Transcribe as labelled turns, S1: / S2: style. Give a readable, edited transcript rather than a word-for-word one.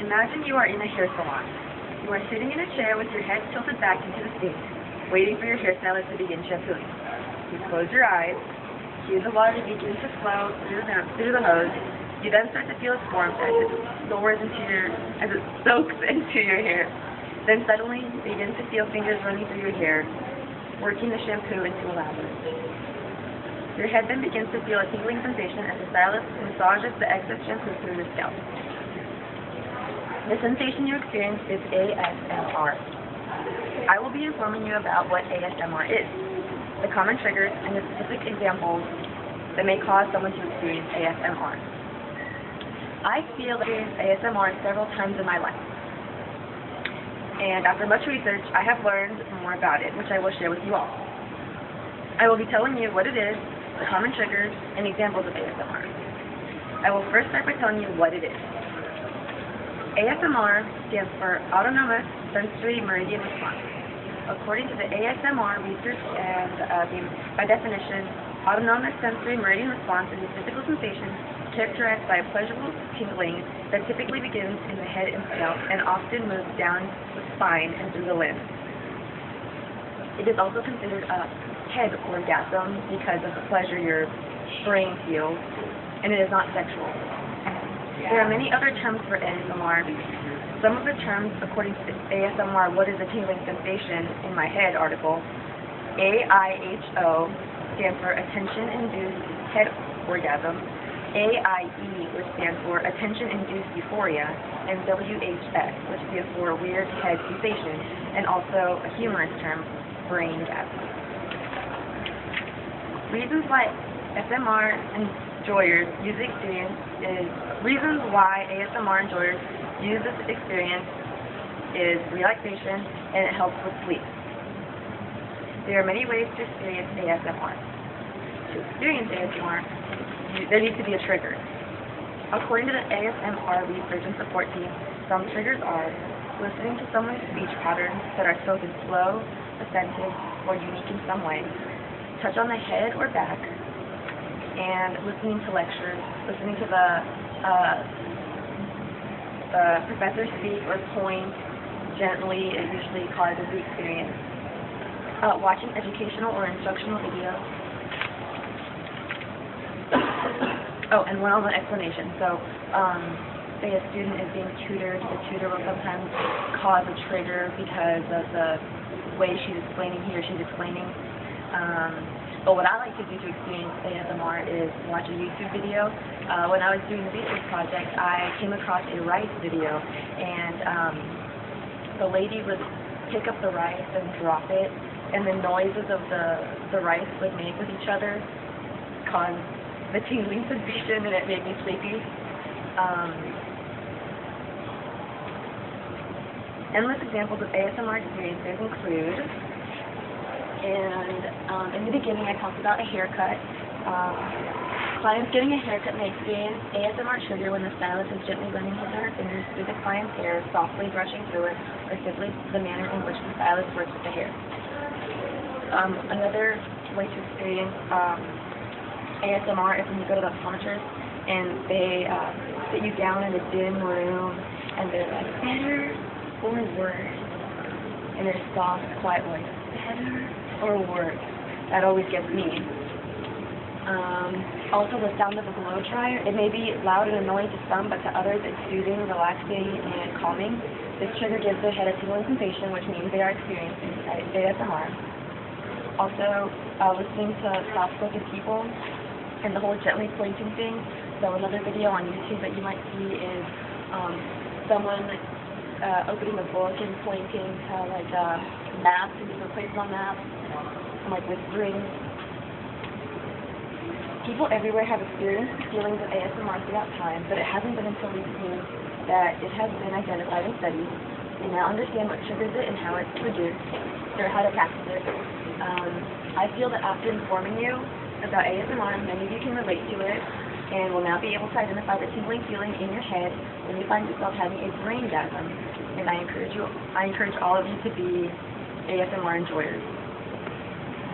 S1: Imagine you are in a hair salon. You are sitting in a chair with your head tilted back into the sink, waiting for your hairstylist to begin shampooing. You close your eyes, cue the water to begin to flow through the hose. You then start to feel its warmth as it soaks into your hair. Then suddenly you begin to feel fingers running through your hair, working the shampoo into a lather. Your head then begins to feel a tingling sensation as the stylist massages the excess shampoo through your scalp. The sensation you experience is ASMR. I will be informing you about what ASMR is, the common triggers, and the specific examples that may cause someone to experience ASMR. I feel ASMR several times in my life, and after much research, I have learned more about it, which I will share with you all. I will be telling you what it is, the common triggers, and examples of ASMR. I will first start by telling you what it is. ASMR stands for Autonomous Sensory Meridian Response. According to the ASMR research and by definition, autonomous sensory meridian response is a physical sensation characterized by a pleasurable tingling that typically begins in the head and scalp and often moves down the spine and through the limbs. It is also considered a head orgasm because of the pleasure your brain feels, and it is not sexual. There are many other terms for ASMR. Some of the terms, according to the ASMR What is a Tingling Sensation in My Head article, AIHO stands for Attention-Induced Head Orgasm, AIE, which stands for Attention-Induced Euphoria, and WHS, which stands for Weird Head Sensation, and also a humorous term, Braingasm. Reasons why ASMR enjoyers use the experience is relaxation, and it helps with sleep. There are many ways to experience ASMR. To experience ASMR, there needs to be a trigger. According to the ASMR research and support team, some triggers are listening to someone's speech patterns that are spoken slow, offensive, or unique in some way, touch on the head or back, and listening to lectures, listening to the professor speak or point gently, it usually causes the experience. Watching educational or instructional videos. Oh, and one-on-one explanation. So, say a student is being tutored, the tutor will sometimes cause a trigger because of the way he or she's explaining. But what I like to do to experience ASMR is watch a YouTube video. When I was doing the research project, I came across a rice video, and the lady would pick up the rice and drop it, and the noises of the rice would make with each other caused the tingling sensation, and it made me sleepy. Endless examples of ASMR experiences include, in the beginning I talked about a haircut. Clients getting a haircut may experience ASMR trigger when the stylist is gently running his or her fingers through the client's hair, softly brushing through it, or simply the manner in which the stylist works with the hair. Another way to experience ASMR is when you go to the optometrist and they sit you down in a dim room and they're like, better or worse? In their soft, quiet voice, better or worse? That always gets me. Also the sound of a blow dryer. It may be loud and annoying to some, but to others it's soothing, relaxing, and calming. This trigger gives the head a tingling sensation, which means they are experiencing ASMR. Also, listening to soft-spoken people and the whole gently pointing thing. So another video on YouTube that you might see is someone opening a book and pointing to like maps and different places on maps, and like whispering. People everywhere have experienced feelings of ASMR throughout time, but it hasn't been until recently that it has been identified in studies. We now understand what triggers it and how it's produced, or how to practice it. I feel that after informing you about ASMR, many of you can relate to it, and will now be able to identify the tingling feeling in your head when you find yourself having a braingasm. And I encourage all of you to be ASMR enjoyers.